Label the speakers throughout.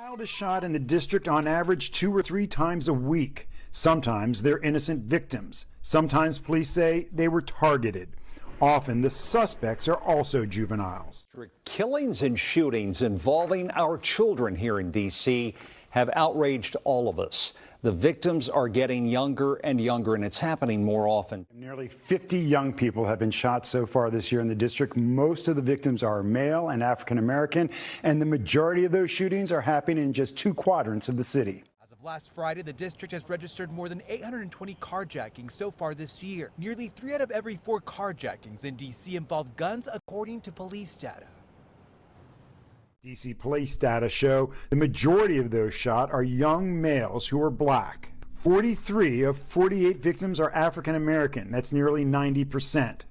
Speaker 1: child is shot in the district on average 2 or 3 times a week. Sometimes they're innocent victims. Sometimes police say they were targeted. Often the suspects are also juveniles.
Speaker 2: Killings and shootings involving our children here in D.C. have outraged all of us. The victims are getting younger and younger, and it's happening more often.
Speaker 1: Nearly 50 young people have been shot so far this year in the district. Most of the victims are male and African American, and the majority of those shootings are happening in just 2 quadrants of the city.
Speaker 3: As of last Friday, the district has registered more than 820 carjackings so far this year. Nearly 3 out of every 4 carjackings in D.C. involve guns, according to police data.
Speaker 1: D.C. police data show the majority of those shot are young males who are black. 43 of 48 victims are African American. That's nearly 90%.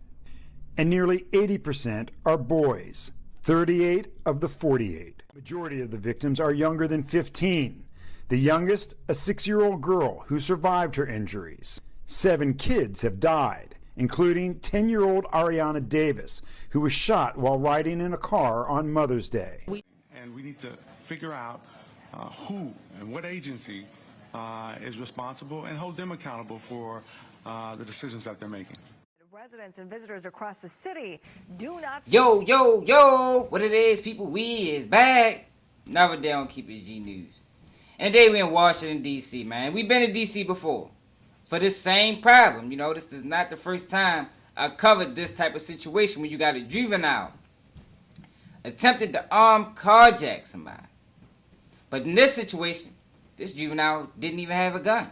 Speaker 1: And nearly 80% are boys. 38 of the 48. Majority of the victims are younger than 15. The youngest, a 6-year-old girl who survived her injuries. 7 kids have died, including 10-year-old Ariana Davis, who was shot while riding in a car on Mother's Day.
Speaker 4: And we need to figure out who and what agency is responsible and hold them accountable for the decisions that they're making.
Speaker 5: Residents and visitors across the city do not...
Speaker 6: Yo, yo, yo, what it is, people, we is back. Another day on Keep It G News. And today we in Washington, D.C., man. We've been in D.C. before for this same problem. You know, this is not the first time I covered this type of situation when you got a juvenile attempted to carjack somebody. But in this situation, this juvenile didn't even have a gun.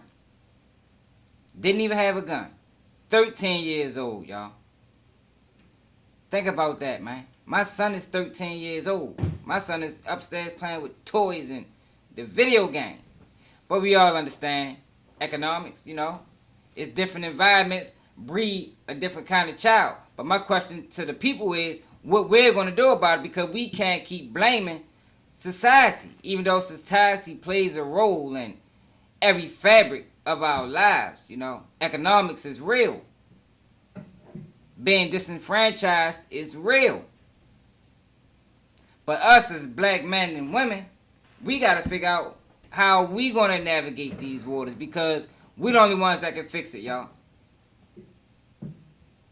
Speaker 6: Didn't even have a gun. 13 years old, y'all. Think about that, man. My son is 13 years old. My son is upstairs playing with toys and the video game. But we all understand economics, you know. It's different environments breed a different kind of child. But my question to the people is what we're going to do about it, because we can't keep blaming society, even though society plays a role in every fabric of our lives. You know, economics is real. Being disenfranchised is real. But us as black men and women, we got to figure out how we going to navigate these waters, because we're the only ones that can fix it, y'all.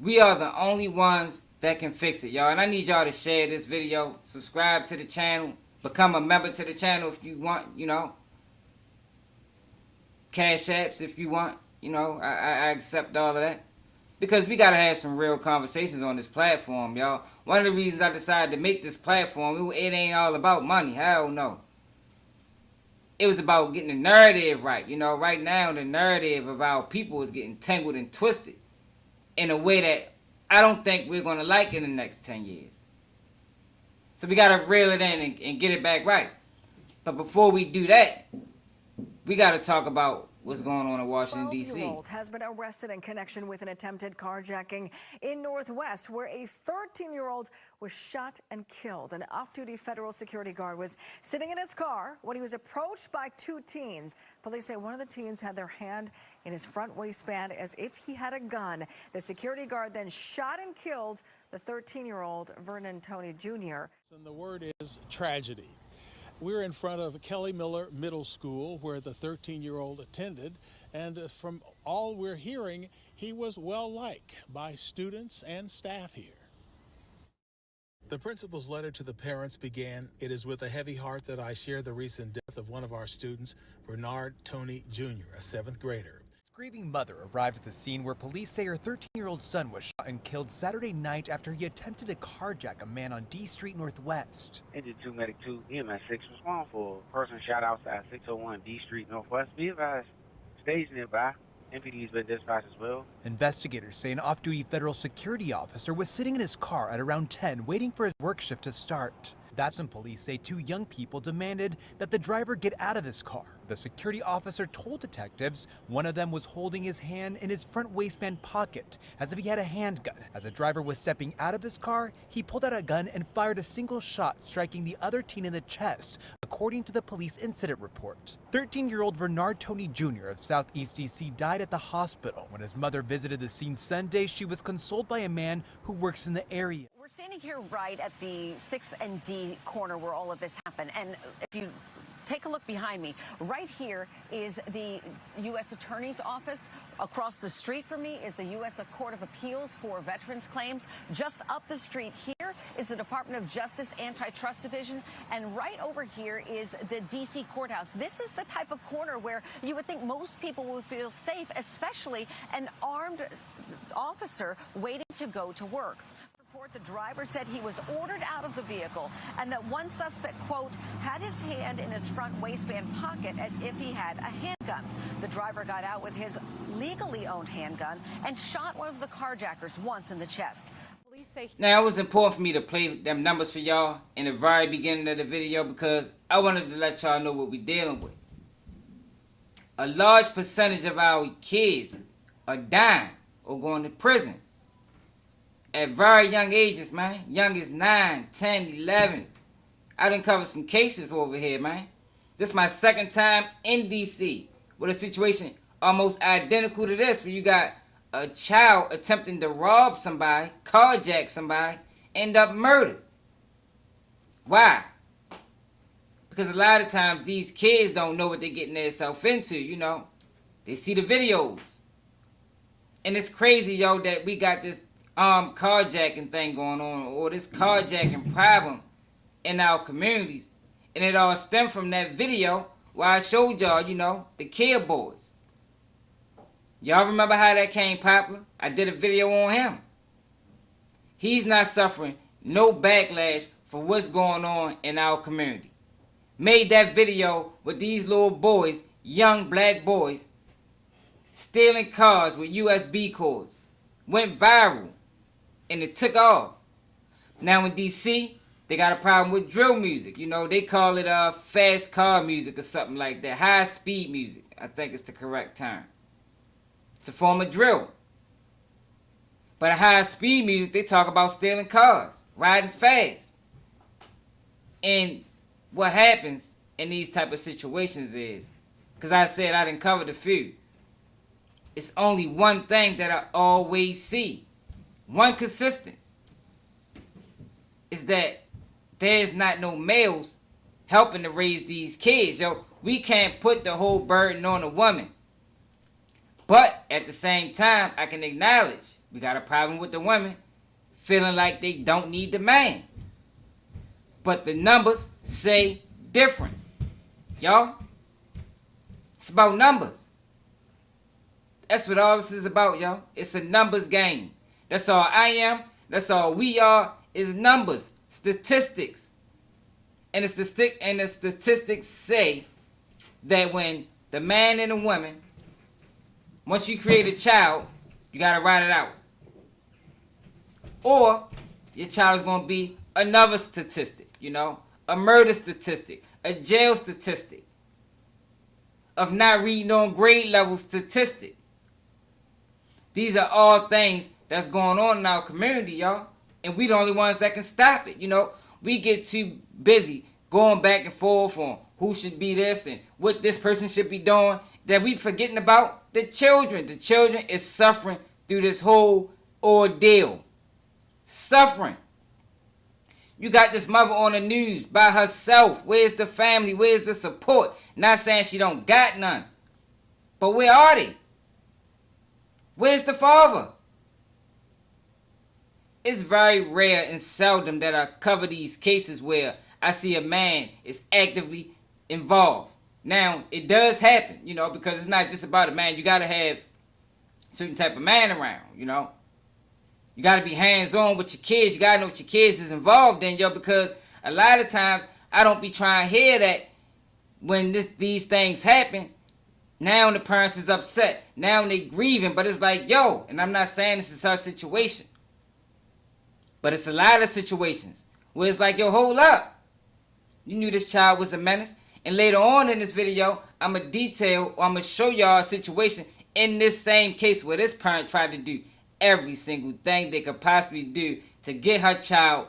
Speaker 6: We are the only ones that can fix it, y'all. And I need y'all to share this video, subscribe to the channel, become a member to the channel if you want, you know. Cash apps if you want, you know. I accept all of that. Because we got to have some real conversations on this platform, y'all. One of the reasons I decided to make this platform, it ain't all about money. Hell no. It was about getting the narrative right. You know, right now the narrative of our people is getting tangled and twisted in a way that I don't think we're going to like in the next 10 years. So we got to reel it in and get it back right. But before we do that, we got to talk about what's going on in Washington, D.C.
Speaker 5: 12-year-old has been arrested in connection with an attempted carjacking in Northwest, where a 13-year-old was shot and killed. An off-duty federal security guard was sitting in his car when he was approached by 2 teens. Police say one of the teens had their hand in his front waistband as if he had a gun. The security guard then shot and killed the 13-year-old Vernon Tony Jr.
Speaker 7: And the word is tragedy. We're in front of Kelly Miller Middle School, where the 13-year-old attended, and from all we're hearing, he was well-liked by students and staff here. The principal's letter to the parents began, "It is with a heavy heart that I share the recent death of one of our students, Bernard Tony Jr., a 7th grader."
Speaker 3: Grieving mother arrived at the scene where police say her 13-year-old son was shot and killed Saturday night after he attempted to carjack a man on D Street Northwest.
Speaker 8: Engine 2 Medic 2 EMS 6 respond for person shot outside 601 D Street Northwest. Be advised, stage nearby. MPD's been dispatched as well.
Speaker 3: Investigators say an off-duty federal security officer was sitting in his car at around 10 waiting for his work shift to start. That's when police say 2 young people demanded that the driver get out of his car. The security officer told detectives one of them was holding his hand in his front waistband pocket as if he had a handgun. As the driver was stepping out of his car, he pulled out a gun and fired a single shot, striking the other teen in the chest, according to the police incident report. 13-year-old Bernard Tony Jr. of Southeast D.C. died at the hospital. When his mother visited the scene Sunday, she was consoled by a man who works in the area.
Speaker 5: We're standing here right at the 6th and D corner where all of this happened. And if you
Speaker 9: Take a look behind me. Right here is the U.S. Attorney's Office. Across the street from me is the U.S. Court of Appeals for Veterans Claims. Just up the street here is the Department of Justice Antitrust Division. And right over here is the D.C. courthouse. This is the type of corner where you would think most people would feel safe, especially an armed officer waiting to go to work. The driver said he was ordered out of the vehicle and that one suspect, quote, had his hand in his front waistband pocket as if he had a handgun. The driver got out with his legally owned handgun and shot one of the carjackers once in the chest. Police say
Speaker 6: now, it was important for me to play them numbers for y'all in the very beginning of the video because I wanted to let y'all know what we're dealing with. A large percentage of our kids are dying or going to prison at very young ages, man. Young as 9, 10, 11. I done covered some cases over here, man. This is my second time in D.C. with a situation almost identical to this, where you got a child attempting to rob somebody, carjack somebody, end up murdered. Why? Because a lot of times these kids don't know what they're getting themselves into, you know. They see the videos. And it's crazy, yo, that we got this carjacking thing going on, or this carjacking problem in our communities, and it all stemmed from that video where I showed y'all, you know, the Kid Boys. Y'all remember how that came popular? I did a video on him. He's not suffering no backlash for what's going on in our community. Made that video with these little boys, young black boys, stealing cars with USB cords. Went viral. And it took off. Now in D.C., they got a problem with drill music. You know, they call it fast car music or something like that. High speed music, I think it's the correct term. It's a form of drill. But a high speed music, they talk about stealing cars, riding fast. And what happens in these type of situations is, because I said I didn't cover the few, it's only one thing that I always see. One consistent is that there's not no males helping to raise these kids. Yo, we can't put the whole burden on a woman. But at the same time, I can acknowledge we got a problem with the women feeling like they don't need the man. But the numbers say different. Y'all, it's about numbers. That's what all this is about, y'all. It's a numbers game. That's all I am. That's all we are, is numbers, statistics. And the statistics say that when the man and the woman, once you create a child, you got to write it out. Or your child is going to be another statistic, you know, a murder statistic, a jail statistic, of not reading on grade level statistic. These are all things that's going on in our community, y'all. And we the only ones that can stop it, you know. We get too busy going back and forth on who should be this and what this person should be doing, that we forgetting about the children. The children is suffering through this whole ordeal. Suffering. You got this mother on the news by herself. Where's the family? Where's the support? Not saying she don't got none. But where are they? Where's the father? It's very rare and seldom that I cover these cases where I see a man is actively involved. Now, it does happen, you know, because it's not just about a man. You got to have a certain type of man around, you know. You got to be hands-on with your kids. You got to know what your kids is involved in, yo, because a lot of times I don't be trying to hear that when these things happen. Now the parents is upset. Now they grieving, but it's like, yo, and I'm not saying this is her situation, but it's a lot of situations where it's like, yo, hold up. You knew this child was a menace. And later on in this video, I'm going to show y'all a situation in this same case where this parent tried to do every single thing they could possibly do to get her child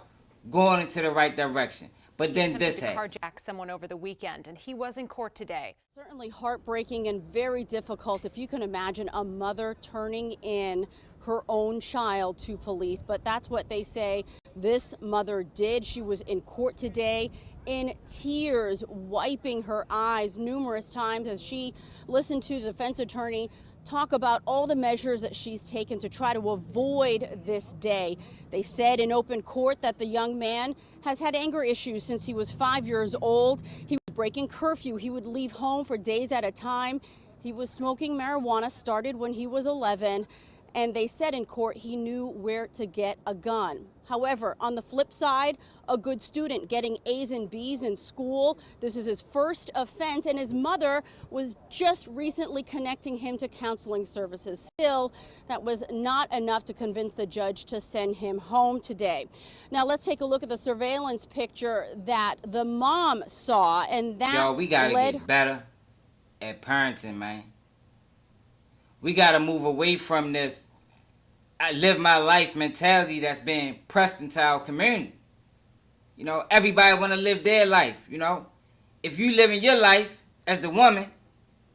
Speaker 6: going into the right direction. But then this happened.
Speaker 10: He carjacked someone over the weekend, and he was in court today.
Speaker 11: Certainly heartbreaking and very difficult, if you can imagine a mother turning in her own child to police. But that's what they say this mother did. She was in court today in tears, wiping her eyes numerous times as she listened to the defense attorney talk about all the measures that she's taken to try to avoid this day. They said in open court that the young man has had anger issues since he was 5 years old. He was breaking curfew. He would leave home for days at a time. He was smoking marijuana, started when he was 11. And they said in court he knew where to get a gun. However, on the flip side, a good student getting A's and B's in school. This is his first offense, and his mother was just recently connecting him to counseling services. Still, that was not enough to convince the judge to send him home today. Now, let's take a look at the surveillance picture that the mom saw, and that
Speaker 6: Yo, we gotta get better at parenting, man. We gotta move away from this I live my life mentality that's being pressed into our community. You know, everybody want to live their life, you know. If you living your life as the woman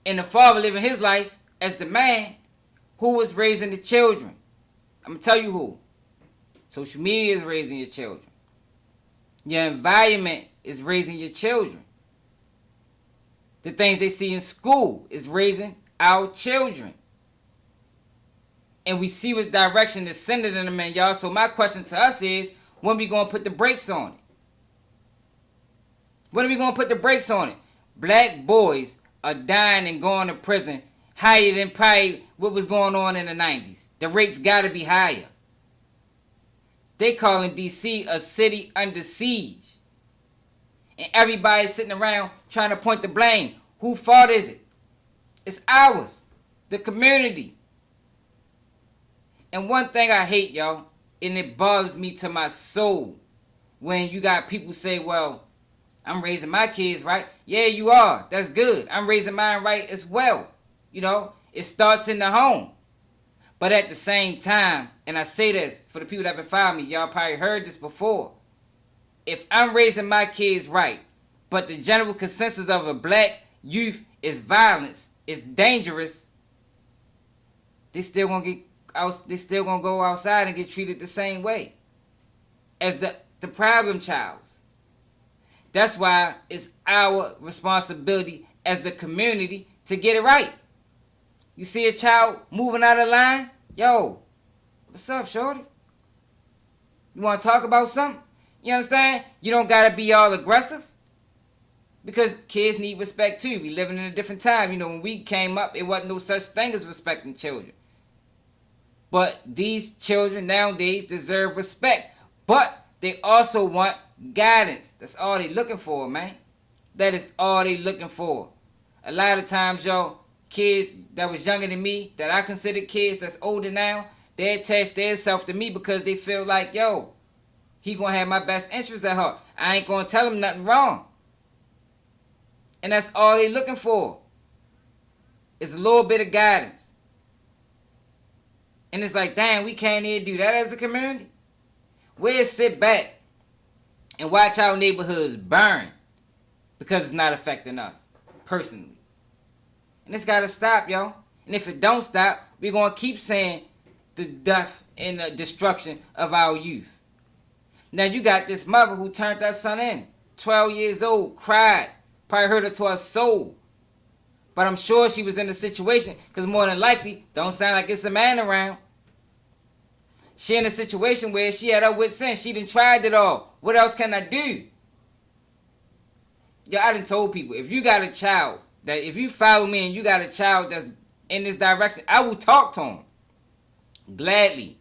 Speaker 6: and the father living his life as the man, who is raising the children? I'm going to tell you who. Social media is raising your children. Your environment is raising your children. The things they see in school is raising our children. And we see what direction is sending them in, y'all. So my question to us is, when we going to put the brakes on it? When are we going to put the brakes on it? Black boys are dying and going to prison higher than probably what was going on in the 90s. The rates got to be higher. They calling D.C. a city under siege. And everybody's sitting around trying to point the blame. Whose fault is it? It's ours. The community. And one thing I hate, y'all, and it bothers me to my soul, when you got people say, well, I'm raising my kids right. Yeah, you are. That's good. I'm raising mine right as well. You know, it starts in the home. But at the same time, and I say this for the people that have been following me, y'all probably heard this before. If I'm raising my kids right, but the general consensus of a black youth is violence, is dangerous, they still gonna go outside and get treated the same way as the problem childs. That's why it's our responsibility as the community to get it right. You see a child moving out of line? Yo, what's up, shorty? You want to talk about something? You understand? You don't got to be all aggressive. Because kids need respect too. We living in a different time. You know, when we came up, it wasn't no such thing as respecting children. But these children nowadays deserve respect. But they also want guidance. That's all they looking for, man. That is all they looking for. A lot of times, yo, kids that was younger than me, that I consider kids that's older now, they attach themselves to me because they feel like, yo, he gonna have my best interests at heart. I ain't gonna tell him nothing wrong. And that's all they looking for. It's a little bit of guidance. And it's like, damn, we can't even do that as a community. We'll sit back and watch our neighborhoods burn because it's not affecting us personally. And it's got to stop, yo. And if it don't stop, we're going to keep saying the death and the destruction of our youth. Now, you got this mother who turned that son in, 12 years old, cried, probably hurt her to her soul. But I'm sure she was in a situation, because more than likely, don't sound like it's a man around. She in a situation where she had her wits end. She done tried it all. What else can I do? Yo, I done told people, if you got a child, that if you follow me and you got a child that's in this direction, I will talk to him. Gladly.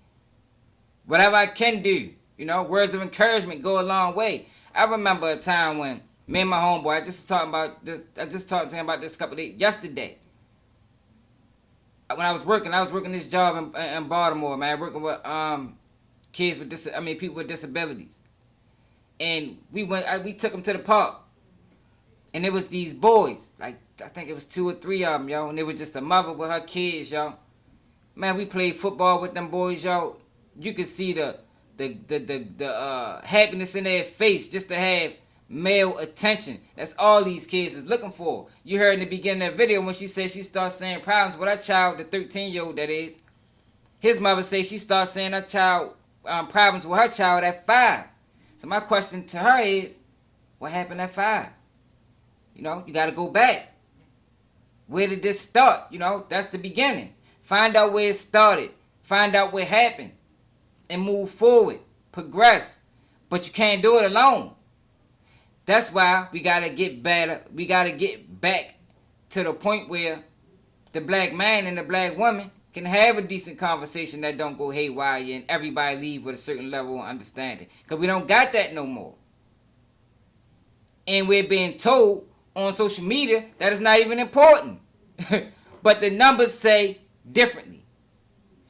Speaker 6: Whatever I can do. You know, words of encouragement go a long way. I remember a time when me and my homeboy, I just talked to him about this couple of days, yesterday. When I was working this job in Baltimore, man, working with kids with people with disabilities. And we took them to the park. And it was these boys, like I think it was 2 or 3 of them, yo, and it was just a mother with her kids, yo. Man, we played football with them boys, yo. You could see the happiness in their face just to have male attention. That's all these kids is looking for. You heard in the beginning of the video when she said she starts saying problems with her child, the 13-year-old that is. His mother says she starts saying her child problems with her child at 5. So my question to her is, what happened at 5? You know, you got to go back. Where did this start? You know, that's the beginning. Find out where it started. Find out what happened. And move forward. Progress. But you can't do it alone. That's why we got to get better. We got to get back to the point where the black man and the black woman can have a decent conversation that don't go haywire and everybody leave with a certain level of understanding. Because we don't got that no more. And we're being told on social media that it's not even important. But the numbers say differently.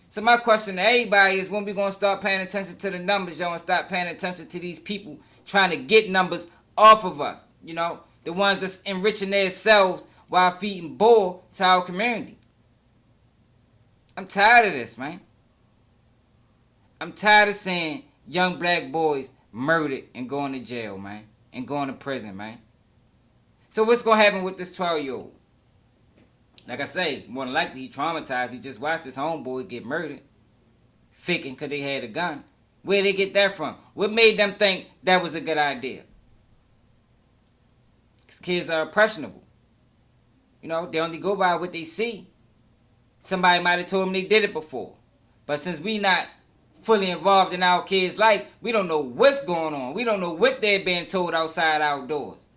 Speaker 6: So my question to everybody is, when we going to start paying attention to the numbers, y'all, and start paying attention to these people trying to get numbers off of us? You know, the ones that's enriching themselves while feeding bull to our community. I'm tired of this, man. I'm tired of seeing young black boys murdered and going to jail, man. And going to prison, man. So what's going to happen with this 12-year-old? Like I say, more than likely he traumatized. He just watched his homeboy get murdered. Faking because they had a gun. Where'd they get that from? What made them think that was a good idea? Because kids are impressionable. You know, they only go by what they see. Somebody might have told them they did it before. But since we not fully involved in our kids' life, we don't know what's going on. We don't know what they're being told outside our doors.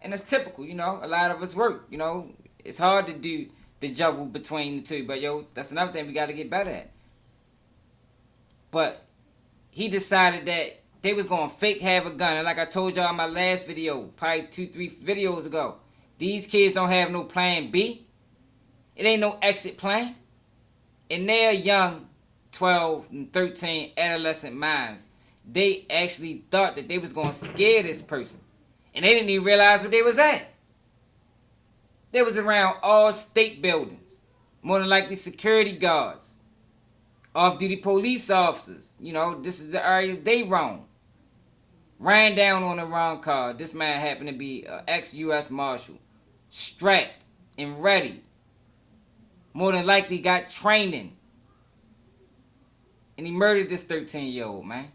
Speaker 6: And it's typical, you know. A lot of us work, you know. It's hard to do the juggle between the two. But, yo, that's another thing we got to get better at. But he decided that they was going to fake have a gun. And like I told y'all in my last video, probably 2-3 videos ago, these kids don't have no plan B. It ain't no exit plan. In their young 12 and 13 adolescent minds, they actually thought that they was going to scare this person. And they didn't even realize where they was at. They was around all state buildings. More than likely security guards. Off-duty police officers. You know, this is the areas they roam. Ran down on the wrong car. This man happened to be an ex-U.S. Marshal. Strapped and ready. More than likely got training. And he murdered this 13-year-old, man.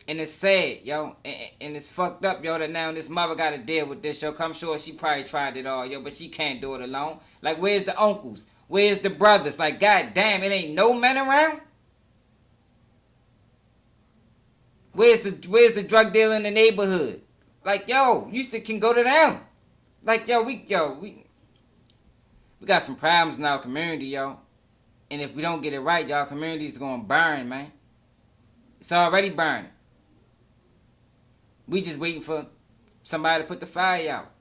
Speaker 6: And it's sad, yo. And it's fucked up, yo, that now this mother got to deal with this, yo. I'm sure she probably tried it all, yo, but she can't do it alone. Like, where's the uncles? Where's the brothers? Like, goddamn, it ain't no men around? Where's the drug dealer in the neighborhood? Like, yo, you can go to them. Like, we got some problems in our community, yo. And if we don't get it right, y'all, community's gonna burn, man. It's already burning. We just waiting for somebody to put the fire out.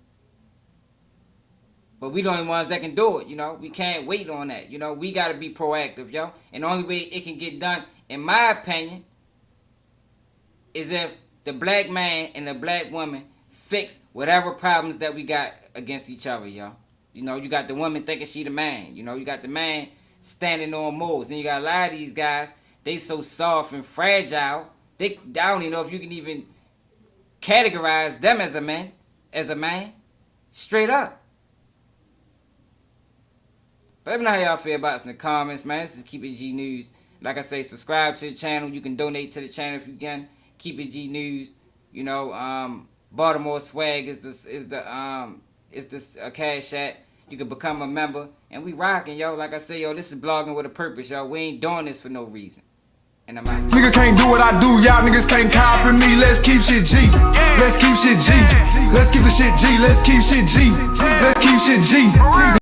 Speaker 6: But we the only ones that can do it, you know. We can't wait on that, you know. We gotta be proactive, yo. And the only way it can get done, in my opinion, is if the black man and the black woman fix whatever problems that we got against each other, yo. You know, you got the woman thinking she the man. You know, you got the man standing on moles. Then you got a lot of these guys, they so soft and fragile. I don't even know if you can even categorize them as a man. Straight up. But let me know how y'all feel about it in the comments, man. This is Keep It G News. Like I say, subscribe to the channel. You can donate to the channel if you can. Keep It G News. You know, Baltimore Swag is this Cash App. You can become a member. And we rocking, yo. Like I say, yo, this is blogging with a purpose, yo. We ain't doing this for no reason. And I'm out.
Speaker 12: Nigga can't do what I do, y'all niggas can't copy me. Let's keep shit G. Let's keep shit G. Let's keep the shit G. Let's keep shit G. Let's keep shit G.